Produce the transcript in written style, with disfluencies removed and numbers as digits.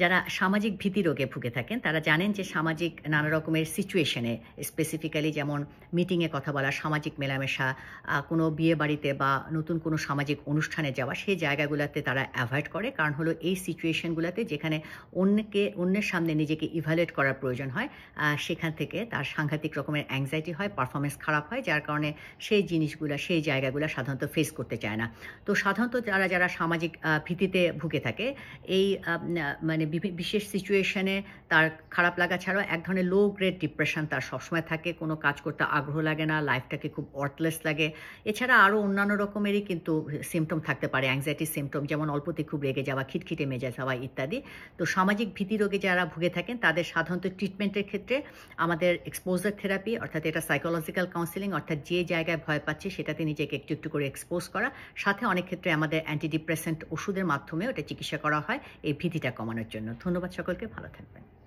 যারা সামাজিক ভীতি রোগে ভুগে থাকেন তারা জানেন যে সামাজিক নানা রকমের সিচুয়েশনে স্পেসিফিক্যালি যেমন মিটিংয়ে কথা বলা, সামাজিক মেলামেশা, কোনো বিয়ে বাড়িতে বা নতুন কোনো সামাজিক অনুষ্ঠানে যাওয়া, সেই জায়গাগুলোতে তারা অ্যাভয়েড করে। কারণ হলো এই সিচুয়েশনগুলোতে যেখানে অন্যের সামনে নিজেকে ইভ্যালুয়েট করার প্রয়োজন হয়, সেখান থেকে তার সাংঘাতিক রকমের অ্যাংজাইটি হয়, পারফরমেন্স খারাপ হয়, যার কারণে সেই জিনিসগুলো, সেই জায়গাগুলো সাধারণত ফেস করতে চায় না। তো সাধারণত যারা সামাজিক ভীতিতে ভুগে থাকে, এই মানে বিশেষ সিচুয়েশনে তার খারাপ লাগা ছাড়াও এক ধরনের লো গ্রেড ডিপ্রেশন তার সবসময় থাকে, কোনো কাজ করতে আগ্রহ লাগে না, লাইফটাকে খুব অর্থলেস লাগে। এছাড়া আরও অন্যান্য রকমেরই কিন্তু সিমটম থাকতে পারে, অ্যাংজাইটির সিমটম, যেমন অল্পতে খুব রেগে যাওয়া, খিটখিটে মেজাজ হওয়া ইত্যাদি। তো সামাজিক ভীতি রোগে যারা ভুগে থাকেন তাদের সাধারণত ট্রিটমেন্টের ক্ষেত্রে আমাদের এক্সপোজার থেরাপি, অর্থাৎ এটা সাইকোলজিক্যাল কাউন্সেলিং, অর্থাৎ যে জায়গায় ভয় পাচ্ছে সেটাতে নিজেকে একটু একটু করে এক্সপোজ করা, সাথে অনেক ক্ষেত্রে আমাদের অ্যান্টিডিপ্রেসেন্ট ওষুধের মাধ্যমেও এটা চিকিৎসা করা হয় এই ভীতিটা কমানোর জন্য। ধন্যবাদ সকলকে, ভালো থাকবেন।